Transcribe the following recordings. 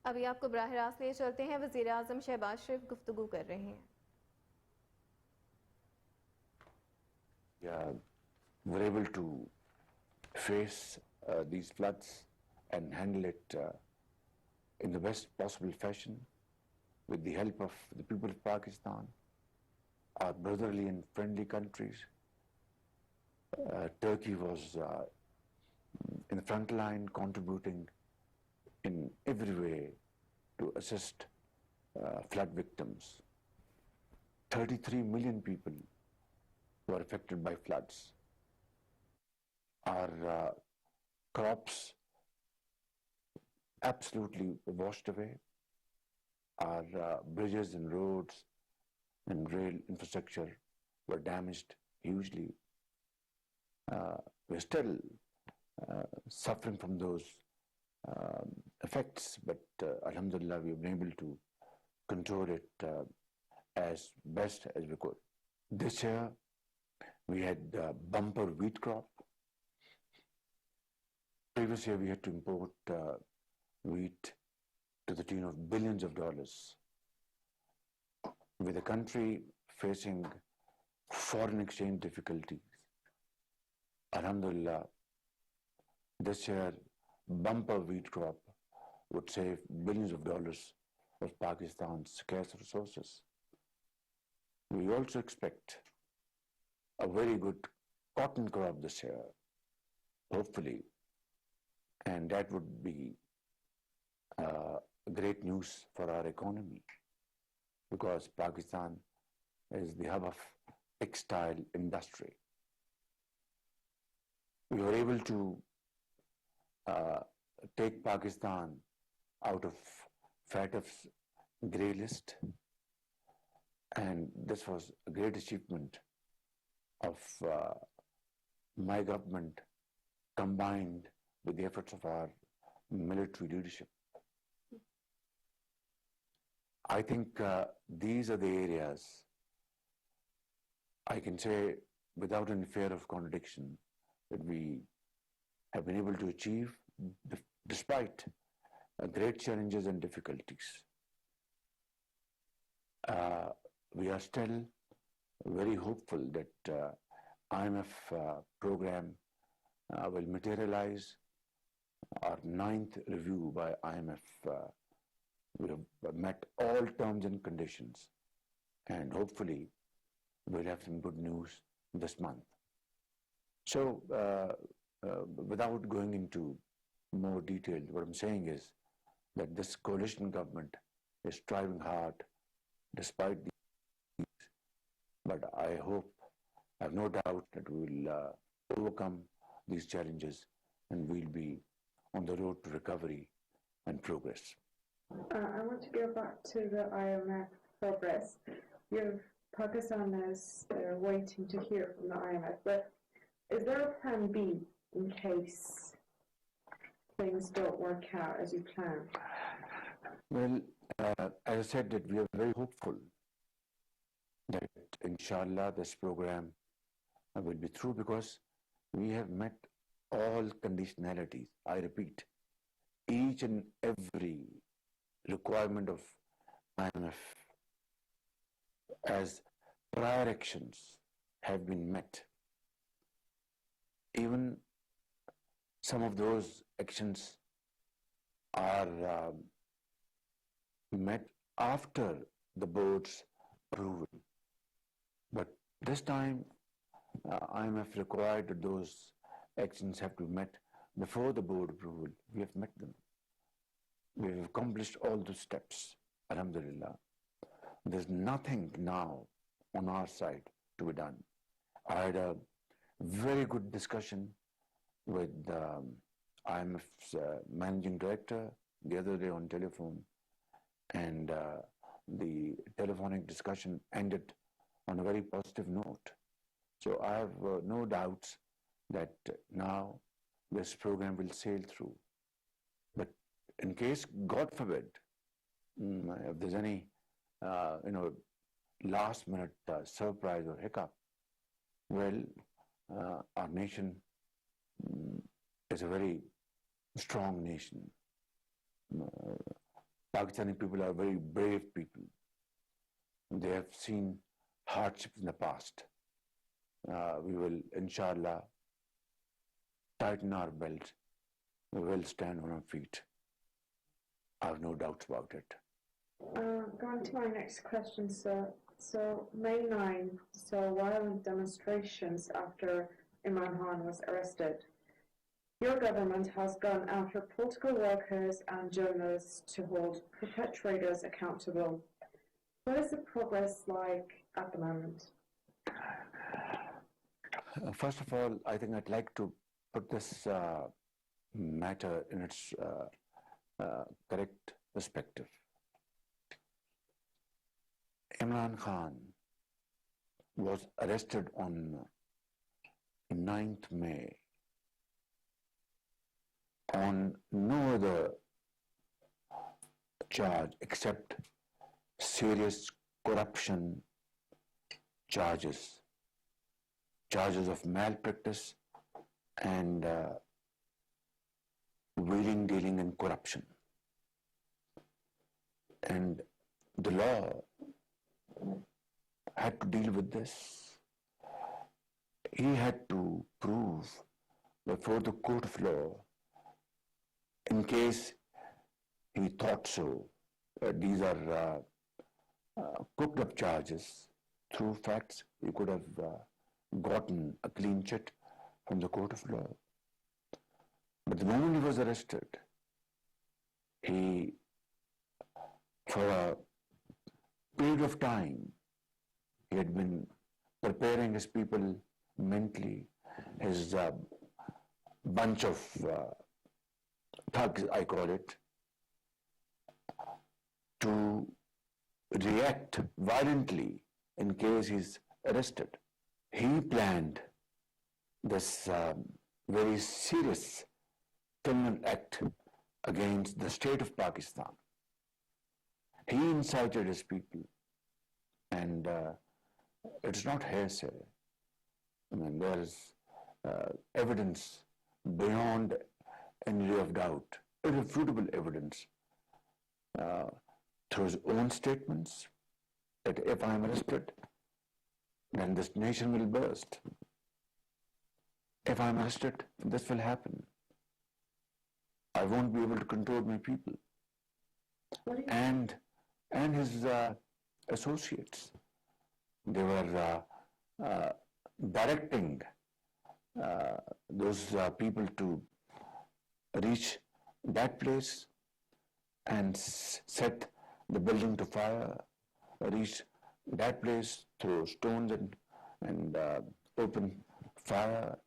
ابھی آپ کو براہ راست لیے چلتے ہیں. وزیراعظم شہباز شریف گفتگو کر رہے ہیں. Were able to face these floods and handle it in the best possible fashion with the help of the people of Pakistan, our brotherly and friendly countries. Turkey was in the front line, contributing in every way to assist flood victims. 33 million people were affected by floods. Our crops absolutely washed away. Our bridges and roads and rail infrastructure were damaged hugely. We're still suffering from those effects, but alhamdulillah, we've been able to control it as best as we could. This year, we had bumper wheat crop. Previous year, we had to import wheat to the tune of billions of dollars. With the country facing foreign exchange difficulties, alhamdulillah, this year, bumper wheat crop would save billions of dollars of Pakistan's scarce resources. We also expect a very good cotton crop this year, hopefully, and that would be great news for our economy, because Pakistan is the hub of textile industry. We were able to take Pakistan out of FATF's grey list, and this was a great achievement of my government, combined with the efforts of our military leadership. I think these are the areas I can say without any fear of contradiction that we have been able to achieve despite great challenges and difficulties. We are still very hopeful that IMF program will materialize. Our 9th review by IMF, we have met all terms and conditions, and hopefully we'll have some good news this month. So without going into more detail, what I'm saying is that this coalition government is striving hard despite these, but I hope, I have no doubt that we will overcome these challenges and we'll be on the road to recovery and progress. I want to go back to the IMF progress. Pakistan is waiting to hear from the IMF, but is there a plan B in case things don't work out as you plan? Well, as I said, that we are very hopeful that inshallah this program will be through, because we have met all conditionalities. I repeat, each and every requirement of IMF as prior actions have been met. Even some of those actions are met after the board's approval. But this time, IMF required that those actions have to be met before the board approval. We have met them. We have accomplished all those steps, alhamdulillah. There's nothing now on our side to be done. I had a very good discussion with IMF's managing director the other day on telephone, and the telephonic discussion ended on a very positive note. So I have no doubts that now this program will sail through. But in case, God forbid, if there's any last minute surprise or hiccup, well, our nation is a very strong nation. Pakistani people are very brave people. They have seen hardships in the past. We will, inshallah, tighten our belts. We will stand on our feet. I have no doubts about it. Going to my next question, sir. So, May 9 saw violent demonstrations after Imran Khan was arrested. Your government has gone after political workers and journalists to hold perpetrators accountable. What is the progress like at the moment? First of all, I think I'd like to put this matter in its correct perspective. Imran Khan was arrested on 9th May on no other charge except serious corruption charges of malpractice and wheeling, dealing and corruption. And the law had to deal with this. He had to prove before the court of law, in case he thought so, these are cooked up charges. Through facts, he could have gotten a clean chit from the court of law. But the moment he was arrested, he, for a period of time, he had been preparing his people mentally, his bunch of thugs, I call it, to react violently in case he's arrested. He planned this very serious criminal act against the state of Pakistan. He incited his people, and it's not hearsay. I mean, there is evidence beyond any ray of doubt, irrefutable evidence, through his own statements, that if I am arrested, then this nation will burst. If I am arrested, this will happen. I won't be able to control my people. And his associates, they were directing those people to reach that place and set the building to fire, reach that place, throw stones and open fire,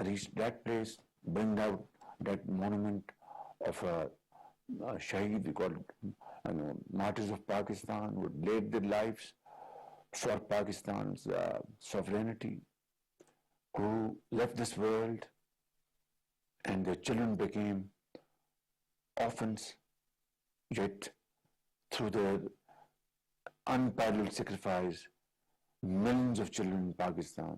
reach that place, bring out that monument of a Shahid, we call it, martyrs of Pakistan, who laid their lives for Pakistan's sovereignty, who left this world and their children became orphans, yet through their unparalleled sacrifice, millions of children in Pakistan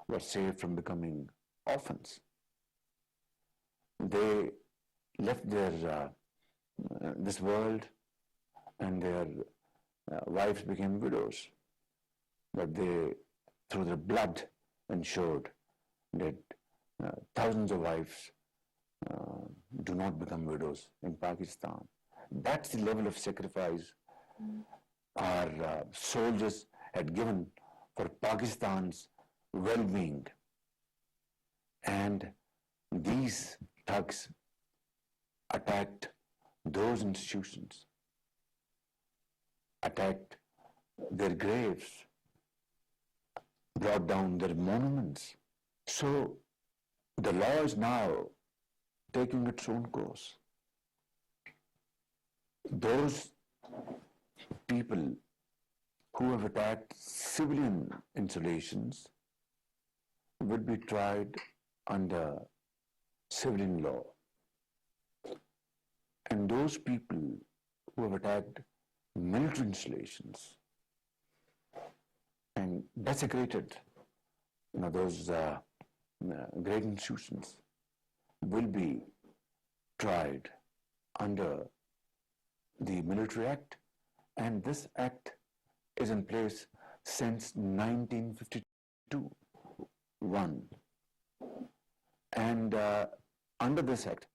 were saved from becoming orphans. They left their this world and their wives became widows, but they, through their blood, ensured that thousands of wives do not become widows in Pakistan. That's the level of sacrifice our soldiers had given for Pakistan's well-being. And these thugs attacked those institutions, attacked their graves, brought down their monuments. So the law is now taking its own course. Those people who have attacked civilian installations will be tried under civilian law. And those people who have attacked military installations and desecrated those great institutions will be tried under the Military Act, and this act is in place since 1952. And under this act,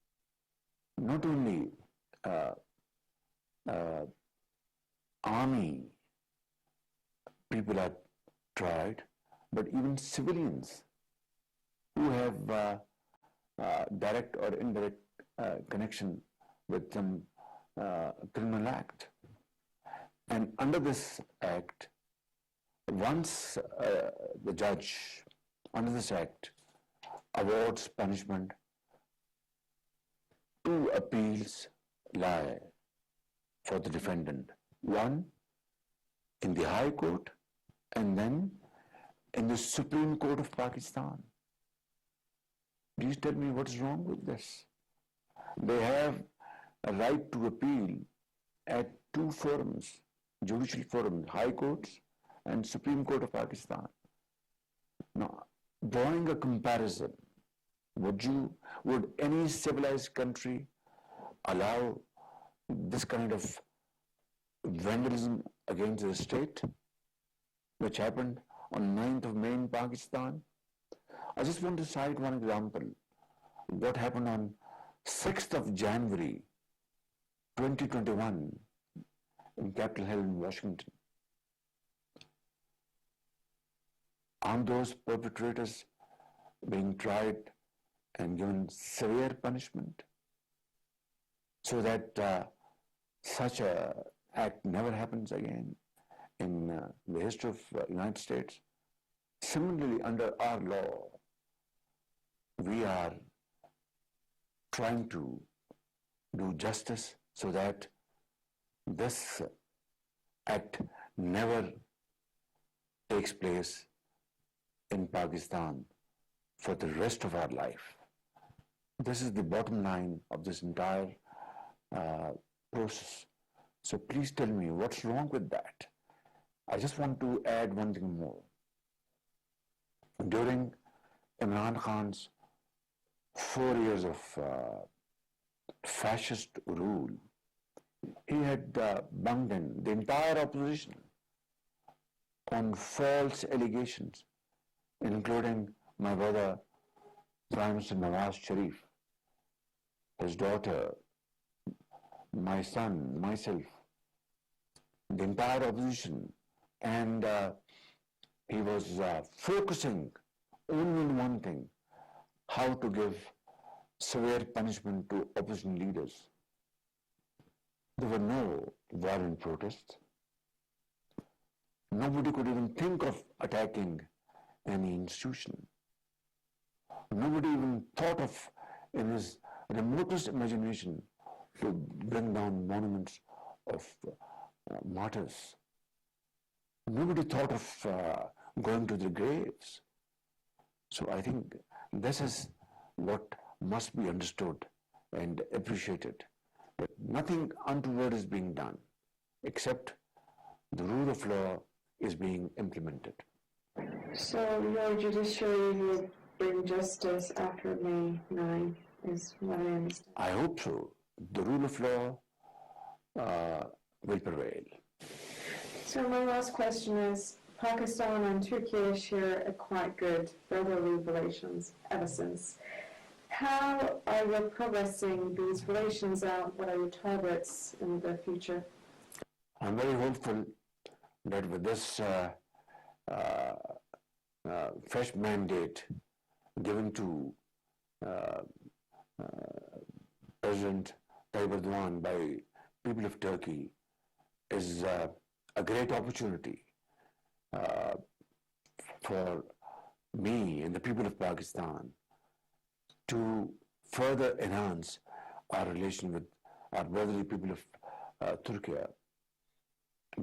not only army people are tried, but even civilians who have direct or indirect connection with some criminal act. And under this act, once the judge under this act awards punishment, two appeals lie for the defendant. One in the High Court and then in the Supreme Court of Pakistan. Please tell me what is wrong with this. They have a right to appeal at two forums, judicial forums, High Courts and Supreme Court of Pakistan. Now, drawing a comparison, would any civilized country allow this kind of vandalism against the state, which happened on 9th of May in Pakistan? I just want to cite one example. What happened on 6th of January 2021 in Capitol Hill in Washington. Aren't those perpetrators being tried and given severe punishment so that such a act never happens again in the history of the United States? Similarly, under our law, we are trying to do justice so that this act never takes place in Pakistan for the rest of our life. This is the bottom line of this entire process. So please tell me what's wrong with that. I just want to add one thing more. During Imran Khan's 4 years of fascist rule, he had bunged in the entire opposition on false allegations, including my brother, Prime Minister Sharif, his daughter, my son, myself, the entire opposition, and he was focusing only on one thing: how to give severe punishment to opposition leaders. There were no violent protests. Nobody could even think of attacking any institution. Nobody even thought of, in his remotest imagination, to bring down monuments of martyrs. Nobody thought of going to their graves. So I think this is what must be understood and appreciated, that nothing untoward is being done, except the rule of law is being implemented. So your judiciary will bring justice after May 9, is what I understand. I hope so. The rule of law will prevail. So my last question is, Pakistan and Turkey share a quite good brotherly relations ever since. How are you progressing these relations out? What are your targets in the future? I'm very hopeful that with this fresh mandate given to President Tayyip Erdogan by people of Turkey is a great opportunity for me and the people of Pakistan to further enhance our relation with our brotherly people of Turkey.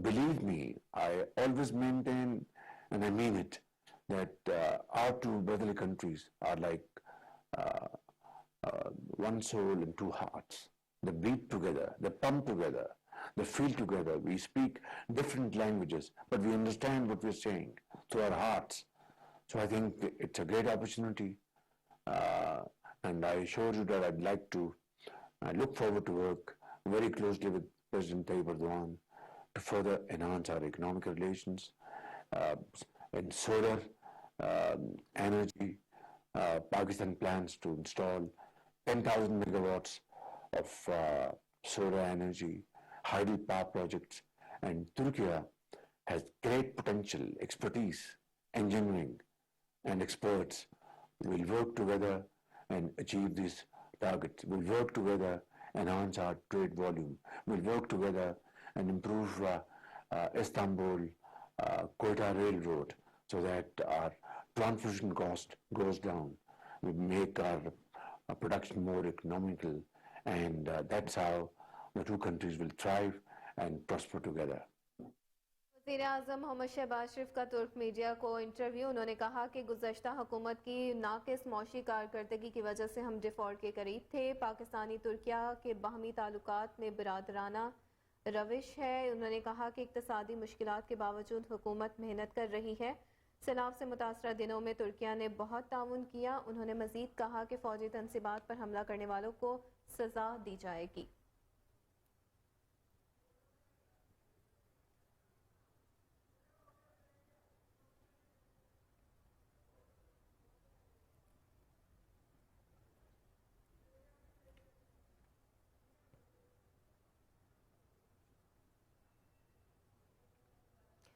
Believe me, I always maintain, and I mean it, that our two brotherly countries are like one soul and two hearts. They beat together, they pump together, they feel together. We speak different languages, but we understand what we're saying through our hearts. So I think it's a great opportunity, and I assure you that I'd like to look forward to work very closely with President Tayyip Erdogan to further enhance our economic relations. In solar energy, Pakistan plans to install 10,000 megawatts of solar energy, hydel power projects, and Turkey has great potential, expertise, engineering, and experts. We'll work together and achieve these targets. We'll work together, enhance our trade volume. We'll work together and improve Istanbul Quetta Railroad so that our transportation cost goes down. We make our production more economical, and that's how the two countries will thrive and prosper together. वज़ीर-ए-आज़म मोहम्मद शहबाज शरीफ का तुर्क media को interview. उन्होंने कहा कि गुज़श्ता हुकूमत की नाक़िस मौशी कारकर्दगी की वजह से हम डिफ़ॉल्ट के करीब थे। पाकिस्तानी तुर्किया के बाहमी ताल्लुकात में बिरादराना रविश है। उन्होंने कहा कि इक़्तिसादी मुश्किलात के बावजूद हुकूमत मेहनत कर रही है। सैलाब से मुतासरा दिनों में तुर्किया ने बहुत ताउन किया। उन्होंने मज़ीद कहा कि फ़ौजी तनसीबात पर हमला करने वालों को सज़ा दी जाएगी।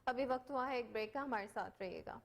अभी वक्त हुआ है एक ब्रेक का, हमारे साथ रहिएगा।